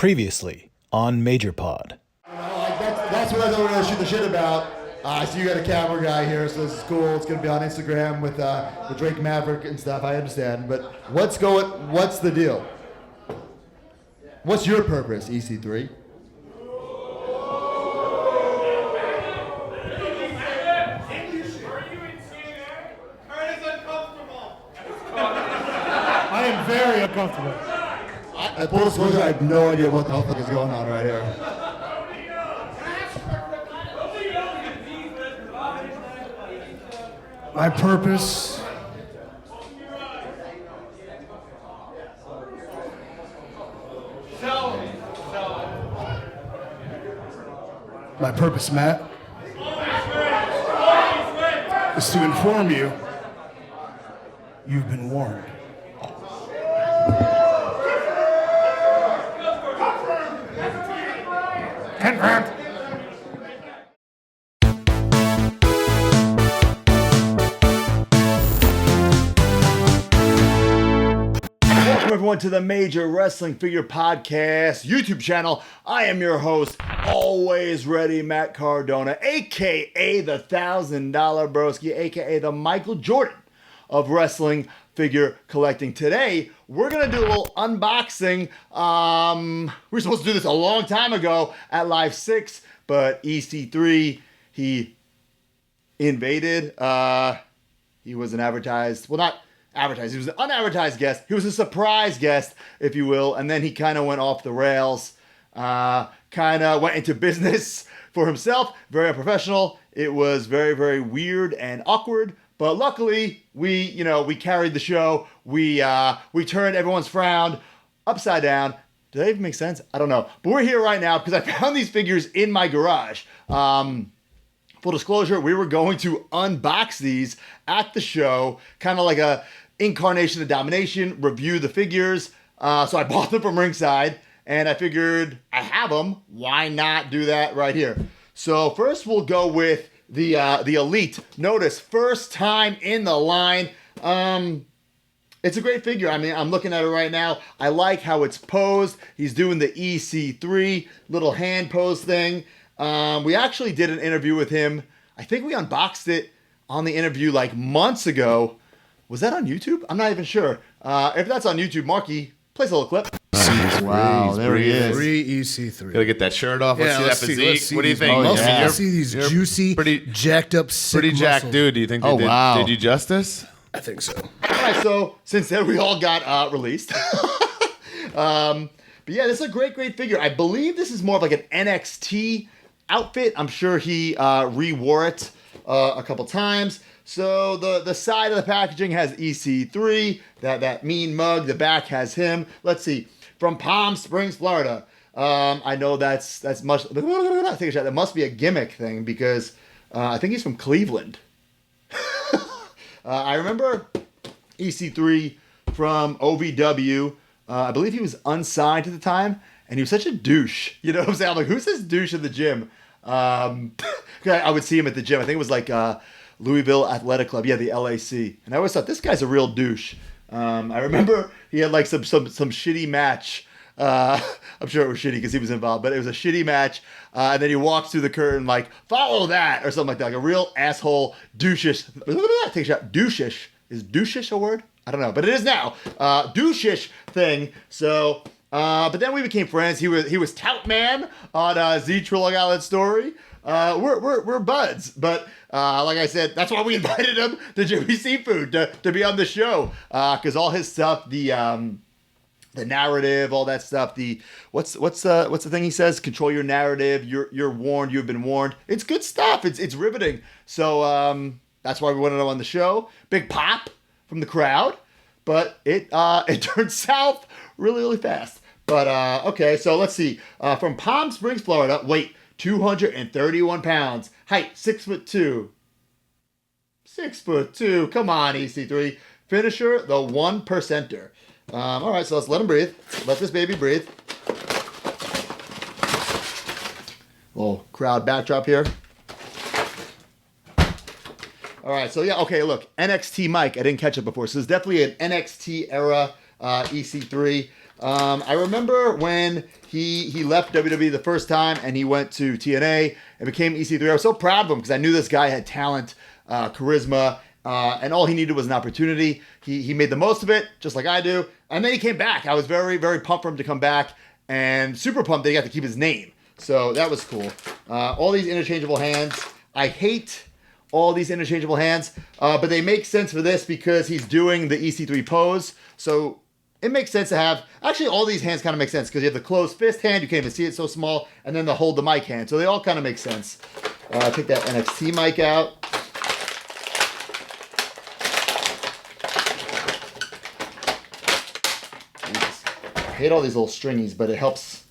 Previously on Major Pod. That's what I thought we were going to shoot the shit about. I see you got a camera guy here, so this is cool. It's going to be on Instagram with Drake Maverick and stuff. I understand, but what's the deal? What's your purpose, EC3? I am very uncomfortable. Full disclosure, I have no idea what the fuck is going on right here. My purpose. My purpose, Matt, is to inform you you've been warned. Confirmed. Welcome everyone to the Major Wrestling Figure Podcast YouTube channel. I am your host, always ready, Matt Cardona, aka the $1,000 Broski, aka the Michael Jordan of wrestling figure collecting. Today, we're gonna do a little unboxing. We were supposed to do this a long time ago at Live 6, but EC3, he invaded. He was an advertised, well, not advertised, he was an unadvertised guest. He was a surprise guest, if you will, and then he kind of went off the rails, kind of went into business for himself, very unprofessional. It was very, very weird and awkward. But luckily, we carried the show. We turned everyone's frown upside down. Did that even make sense? I don't know. But we're here right now because I found these figures in my garage. Full disclosure, we were going to unbox these at the show, kind of like a incarnation of domination, review the figures. So I bought them from ringside, and I figured I have them. Why not do that right here? So first, we'll go with the Elite. Notice, first time in the line. It's a great figure. I mean, I'm looking at it right now. I like how it's posed. He's doing the EC3 little hand pose thing. We actually did an interview with him. I think we unboxed it on the interview like months ago. Was that on YouTube? I'm not even sure. If that's on YouTube, Marky, play a little clip. Wow, there he is. Free EC3. Gotta get that shirt off. Let's see that physique. Let's see what do you these think? muscles. Yeah. Let's see these juicy, pretty- jacked up, sick Pretty jacked muscles. dude. Do you think they did you justice? I think so. All right, so since then we all got released. But yeah, this is a great figure. I believe this is more of like an NXT outfit. I'm sure he re-wore it a couple times. So the side of the packaging has EC3, that mean mug. The back has him. Let's see, from Palm Springs, Florida. I know that's much. I think that must be a gimmick thing because I think he's from Cleveland. I remember EC3 from OVW. I believe he was unsigned at the time, and he was such a douche. You know what I'm saying? I'm like, who's this douche in the gym? I would see him at the gym. I think it was like Louisville Athletic Club. Yeah, the LAC. And I always thought, this guy's a real douche. I remember he had like some shitty match. I'm sure it was shitty because he was involved, but it was a shitty match. And then he walks through the curtain like, follow that, or something like that. Like a real asshole, douchish. Take a shot. Douchish. Is douchish a word? I don't know, but it is now. Douchish thing. So, but then we became friends. He was Tout Man on Z Trill Long Island Story. We're buds, but like I said, that's why we invited him to Jimmy Seafood to be on the show, because all his stuff, the narrative, all that stuff. What's the thing he says? Control your narrative. You're warned. You've been warned. It's good stuff. It's riveting. So that's why we wanted him on the show. Big pop from the crowd, but it turned south really fast. But okay, so let's see. From Palm Springs, Florida. Weight 231 pounds. Height 6'2". 6'2". Come on, EC3. Finisher, the 1%er. All right, so let's let him breathe. Let this baby breathe. Little crowd backdrop here. All right, so yeah, okay, look, NXT Mike. I didn't catch it before. So it's definitely an NXT era EC3. I remember when he left WWE the first time and he went to TNA and became EC3. I was so proud of him because I knew this guy had talent, charisma, and all he needed was an opportunity. He made the most of it, just like I do. And then he came back. I was very, very pumped for him to come back and super pumped that he got to keep his name. So that was cool. All these interchangeable hands. I hate all these interchangeable hands, but they make sense for this because he's doing the EC3 pose. So it makes sense to have, actually all these hands kind of make sense because you have the closed fist hand, you can't even see it, so small, and then the hold the mic hand. So they all kind of make sense. Take that NXT mic out. I hate all these little stringies, but it helps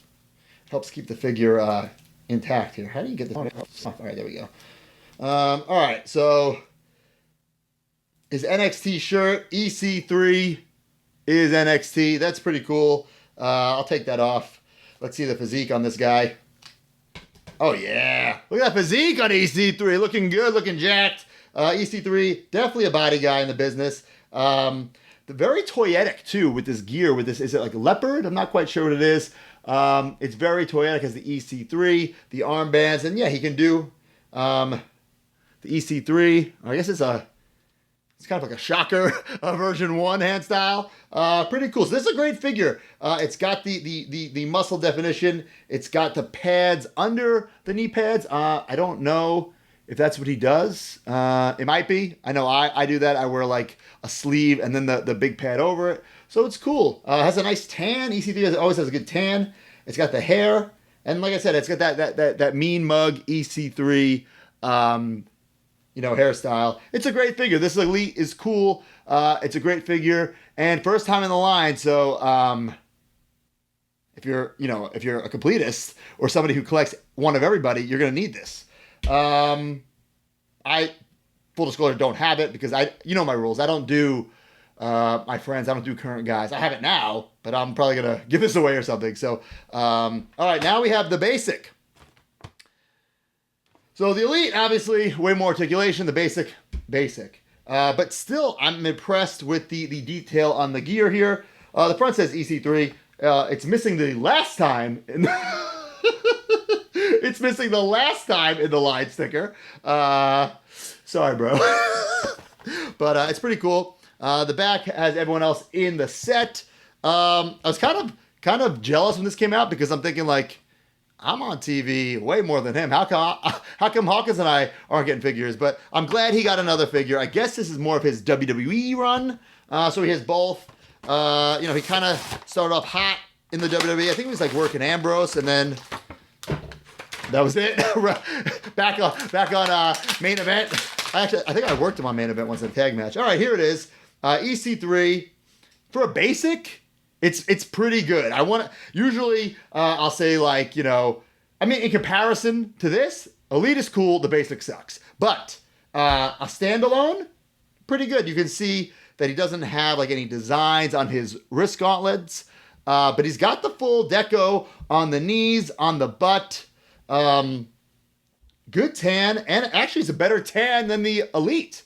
keep the figure intact here. How do you get this? All right, there we go. All right, so his NXT shirt, EC3 is NXT. That's pretty cool. I'll take that off. Let's see the physique on this guy. Oh, yeah. Look at that physique on EC3. Looking good, looking jacked. EC3, definitely a body guy in the business. Very toyetic, too, with this gear. With this, is it like a leopard? I'm not quite sure what it is. It's very toyetic as the EC3, the armbands, and yeah, he can do the EC3. I guess it's kind of like a shocker version 1 hand style. Pretty cool. So this is a great figure. It's got the muscle definition. It's got the pads under the knee pads. I don't know if that's what he does. It might be. I know I do that. I wear like a sleeve and then the big pad over it. So it's cool. It has a nice tan. EC3 always has a good tan. It's got the hair. And like I said, it's got that mean mug EC3 hairstyle. It's a great figure. This Elite is cool. It's a great figure. And first time in the line. So if you're a completist or somebody who collects one of everybody, you're going to need this. I, full disclosure, don't have it because my rules. I don't do my friends. I don't do current guys. I have it now, but I'm probably going to give this away or something. So, all right, now we have the basic. So the Elite, obviously, way more articulation. The basic. But still, I'm impressed with the detail on the gear here. The front says EC3. It's missing the last time in it's missing the last time in the line sticker. Sorry, bro. But it's pretty cool. The back has everyone else in the set. I was kind of jealous when this came out because I'm thinking like, I'm on TV way more than him. How come Hawkins and I aren't getting figures? But I'm glad he got another figure. I guess this is more of his WWE run. So he has both. He kind of started off hot in the WWE. I think he was like working Ambrose, and then that was it. back on main event. I think I worked him on main event once in a tag match. All right, here it is. EC3 for a basic. It's pretty good. Usually I'll say like, in comparison to this, Elite is cool, the basic sucks. But a standalone, pretty good. You can see that he doesn't have like any designs on his wrist gauntlets, but he's got the full deco on the knees, on the butt. Good tan, and actually it's a better tan than the Elite.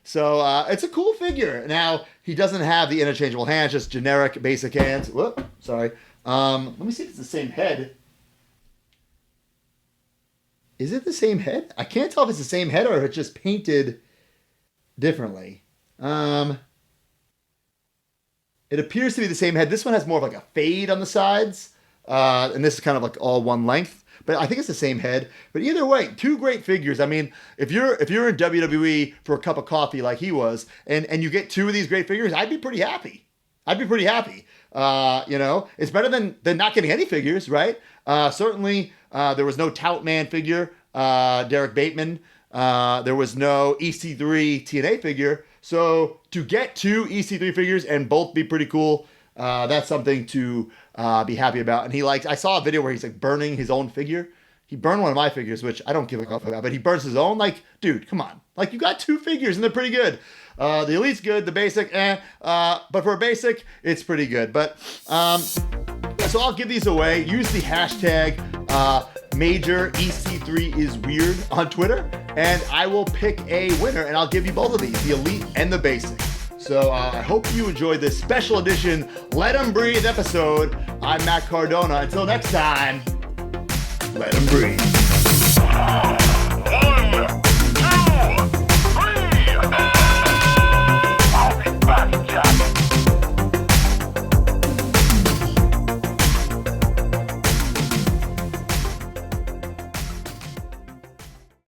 So it's a cool figure. Now, he doesn't have the interchangeable hands, just generic basic hands. Whoop, sorry. Let me see if it's the same head. Is it the same head? I can't tell if it's the same head or if it's just painted differently. It appears to be the same head. This one has more of like a fade on the sides. And this is kind of like all one length. But I think it's the same head. But either way, two great figures. I mean, if you're in WWE for a cup of coffee like he was, and you get two of these great figures, I'd be pretty happy. It's better than not getting any figures, right? Certainly, there was no Tout Man figure, Derek Bateman. There was no EC3 TNA figure. So to get two EC3 figures and both be pretty cool, that's something to be happy about. And I saw a video where he's like burning his own figure. He burned one of my figures, which I don't give a fuck about, but he burns his own. Like, dude, come on. Like, you got two figures and they're pretty good. The Elite's good, the basic, but for a basic, it's pretty good. But, so I'll give these away. Use the hashtag, Major EC3 is weird on Twitter, and I will pick a winner, and I'll give you both of these, the Elite and the basic. So I hope you enjoyed this special edition Let 'em Breathe episode. I'm Matt Cardona. Until next time, let 'em breathe.